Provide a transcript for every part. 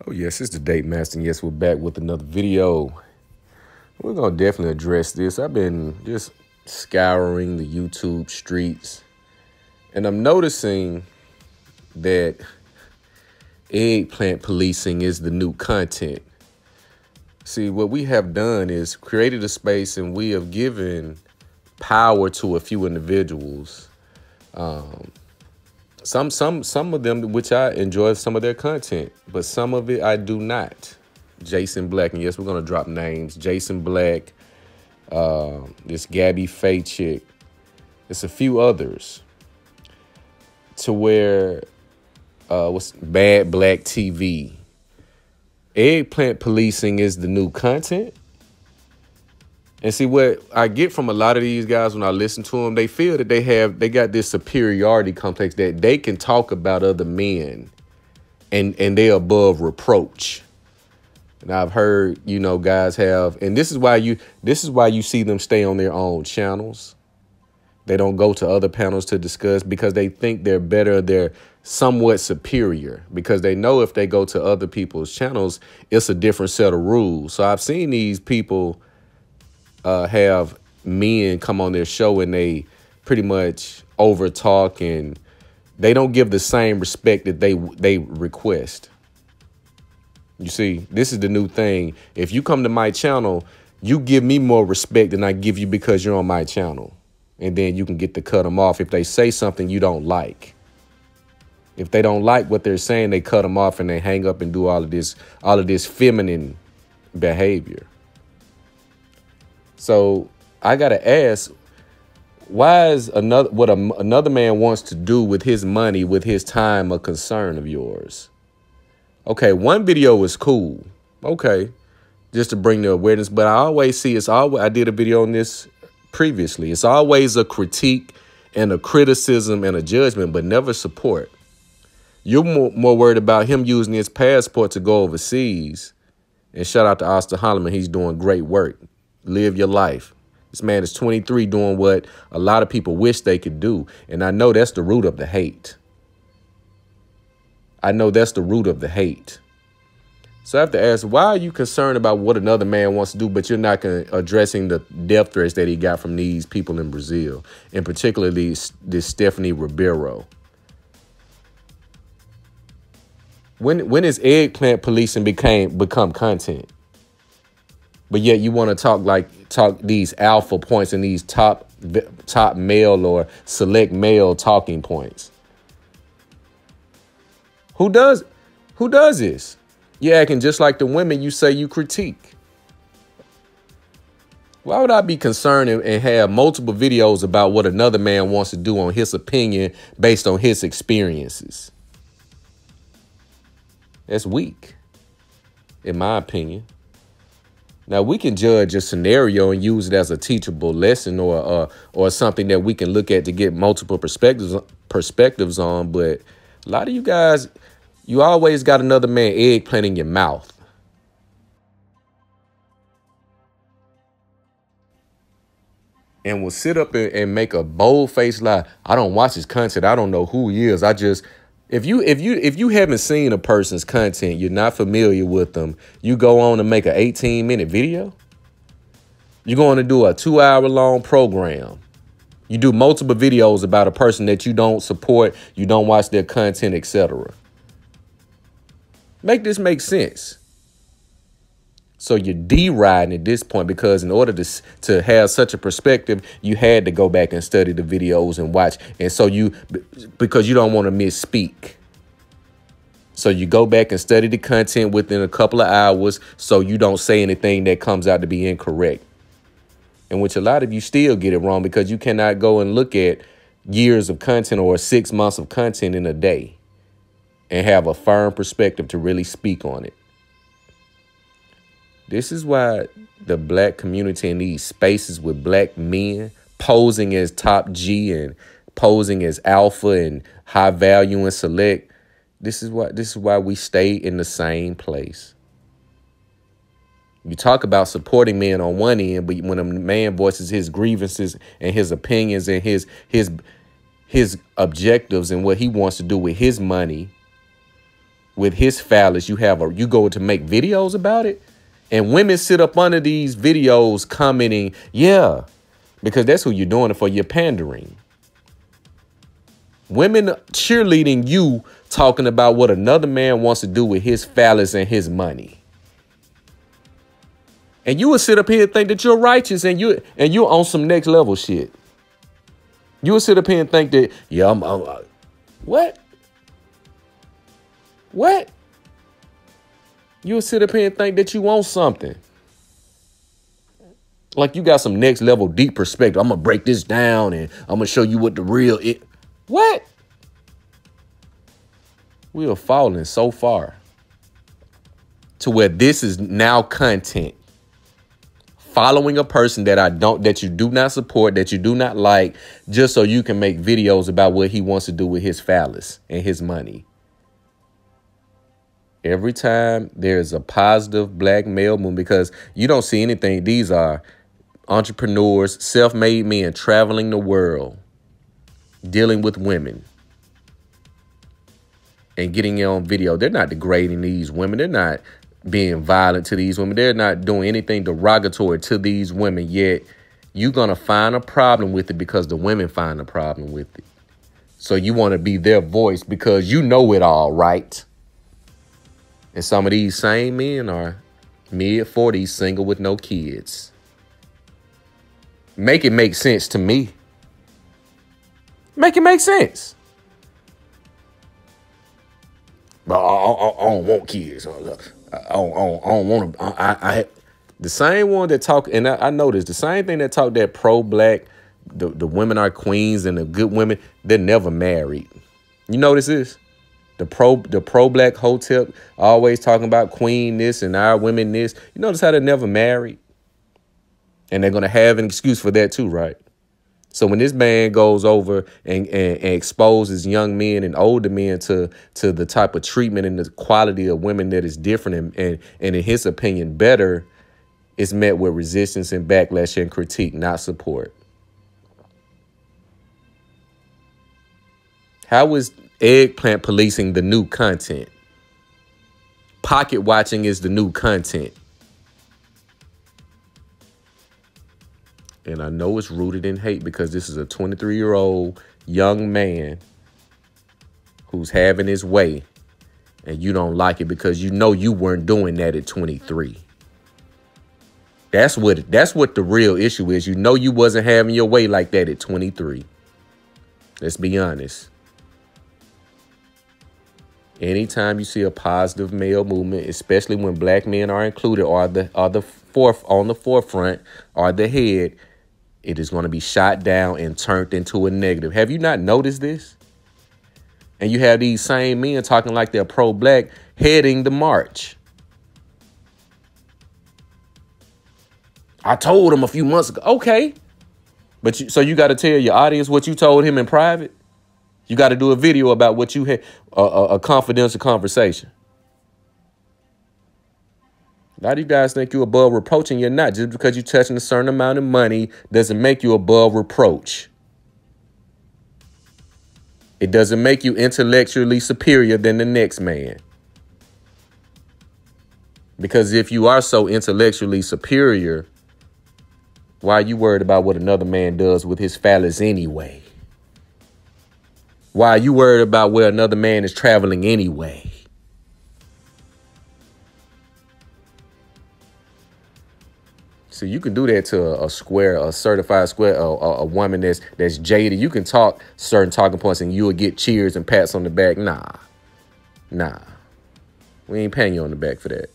Oh yes, it's the Date Master. And yes, we're back with another video. We're gonna definitely address this. I've been just scouring the YouTube streets, and I'm noticing that eggplant policing is the new content. See, what we have done is created a space, and we have given power to a few individuals. Some of them, which I enjoy some of their content, but some of it I do not. Jason Black, and yes, we're gonna drop names. Jason Black, this Gabby Faye chick. It's a few others. To where what's Bad Black TV. Eggplant policing is the new content. And see, what I get from a lot of these guys when I listen to them, they feel that they got this superiority complex that they can talk about other men and they're above reproach. And I've heard, guys have, and this is why you see them stay on their own channels. They don't go to other panels to discuss because they think they're better. They're somewhat superior because they know if they go to other people's channels, it's a different set of rules. So I've seen these people have men come on their show and they pretty much over talk and they don't give the same respect that they request. You see, this is the new thing. If you come to my channel, you give me more respect than I give you because you're on my channel. And then you can get to cut them off if they say something you don't like. If they don't like what they're saying, they cut them off and they hang up and do all of this feminine behavior. So I got to ask, why is another man wants to do with his money, with his time, a concern of yours? Okay, one video was cool. Okay, just to bring the awareness. But I always see I did a video on this previously. It's always a critique and a criticism and a judgment, but never support. You're more worried about him using his passport to go overseas. And shout out to Oscar Holloman. He's doing great work. Live your life. This man is 23 doing what a lot of people wish they could do. And I know that's the root of the hate. I know that's the root of the hate. So I have to ask, why are you concerned about what another man wants to do, but you're not addressing the death threats that he got from these people in Brazil, and particularly this Stephanie Ribeiro? When is eggplant policing become content? But yet you want to talk these alpha points and these top male or select male talking points. Who does this? You're acting just like the women you say you critique. Why would I be concerned and have multiple videos about what another man wants to do on his opinion based on his experiences? That's weak, in my opinion. Now, we can judge a scenario and use it as a teachable lesson or something that we can look at to get multiple perspectives on. But a lot of you guys, you always got another man eggplant in your mouth. And will sit up and make a bold-faced lie. I don't watch his content. I don't know who he is. If you haven't seen a person's content, you're not familiar with them, you go on and make an 18-minute video. You're going to do a 2-hour-long program. You do multiple videos about a person that you don't support, you don't watch their content, etc. Make this make sense. So you're deriding at this point because in order to have such a perspective, you had to go back and study the videos and watch. And so because you don't want to misspeak. So you go back and study the content within a couple of hours so you don't say anything that comes out to be incorrect. In which a lot of you still get it wrong because you cannot go and look at years of content or 6 months of content in a day and have a firm perspective to really speak on it. This is why the black community in these spaces with black men posing as top G and posing as alpha and high value and select. This is why we stay in the same place. You talk about supporting men on one end, but when a man voices his grievances and his opinions and his objectives and what he wants to do with his money, with his phallus, you go to make videos about it, and women sit up under these videos commenting, yeah, because that's who you're doing it for. You're pandering. Women cheerleading you, talking about what another man wants to do with his phallus and his money. And you will sit up here and think that you're righteous and you're on some next level shit. You will sit up here and think that, yeah, what? What? You will sit up here and think that you want something. Like you got some next level deep perspective. I'm going to break this down and I'm going to show you what the real is. What? We are falling so far to where this is now content. Following a person that you do not support, that you do not like, just so you can make videos about what he wants to do with his phallus and his money. Every time there's a positive black male movement, because you don't see anything. These are entrepreneurs, self-made men traveling the world, dealing with women and getting it on video. They're not degrading these women. They're not being violent to these women. They're not doing anything derogatory to these women, yet you're going to find a problem with it because the women find a problem with it. So you want to be their voice because you know it all, right? And some of these same men are mid-40s, single with no kids. Make it make sense to me. Make it make sense. But I don't want kids. I don't want to. The same one that talk, and I noticed the same thing that talk that pro-black, the women are queens and the good women, they're never married. You notice this? The pro-black hotel always talking about queen this and our women this. You notice how they're never married? And they're going to have an excuse for that too, right? So when this man goes over and exposes young men and older men to the type of treatment and the quality of women that is different and in his opinion better, it's met with resistance and backlash and critique, not support. How is eggplant policing the new content? Pocket watching is the new content. And I know it's rooted in hate because this is a 23-year-old young man who's having his way and you don't like it because you know you weren't doing that at 23. That's what the real issue is. You know you wasn't having your way like that at 23. Let's be honest. Anytime you see a positive male movement, especially when black men are included or the forefront or the head, it is going to be shot down and turned into a negative. Have you not noticed this? And you have these same men talking like they're pro-black heading the march. I told him a few months ago. Okay. But so you got to tell your audience what you told him in private. You got to do a video about what you had, a confidential conversation. A lot of you guys think you're above reproach and you're not. Just because you're touching a certain amount of money doesn't make you above reproach. It doesn't make you intellectually superior than the next man. Because if you are so intellectually superior, why are you worried about what another man does with his phallus anyway? Why are you worried about where another man is traveling anyway? So you can do that to a certified square, a woman that's jaded. You can talk certain talking points and you will get cheers and pats on the back. Nah. We ain't paying you on the back for that.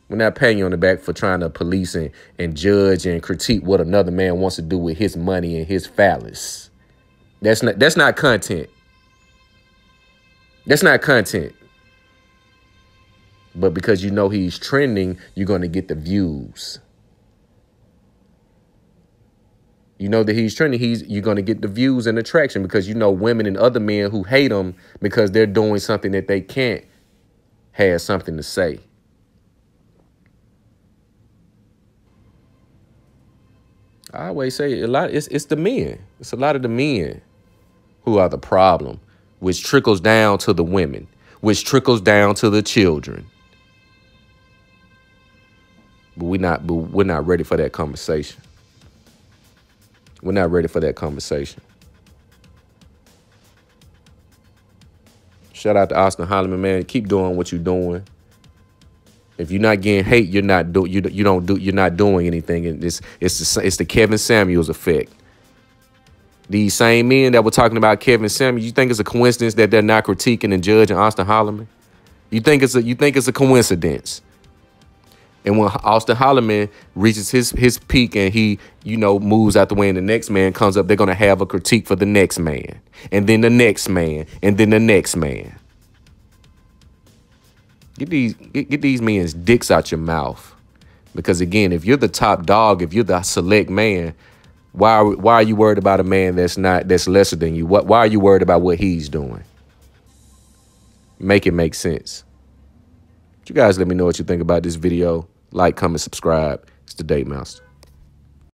We're not paying you on the back for trying to police and judge and critique what another man wants to do with his money and his phallus. That's not content. That's not content. But because you know he's trending, you're going to get the views. You know that he's trending, you're going to get the views and attraction because you know women and other men who hate him because they're doing something that they can't have something to say. I always say it's the men. It's a lot of the men who are the problem, which trickles down to the women, which trickles down to the children. But we're not ready for that conversation. We're not ready for that conversation. Shout out to Austin Holloman, man. Keep doing what you're doing. If you're not getting hate, you're not doing anything. And it's the Kevin Samuels effect. These same men that were talking about Kevin Samuels, you think it's a coincidence that they're not critiquing and judging Austin Holloman? You think it's a coincidence? And when Austin Holloman reaches his peak and he, moves out the way and the next man comes up, they're going to have a critique for the next man. And then the next man. And then the next man. Get these men's dicks out your mouth. Because, again, if you're the top dog, if you're the select man, why are you worried about a man that's lesser than you? Why are you worried about what he's doing? Make it make sense. You guys let me know what you think about this video. Like, comment, subscribe. It's the Date Master.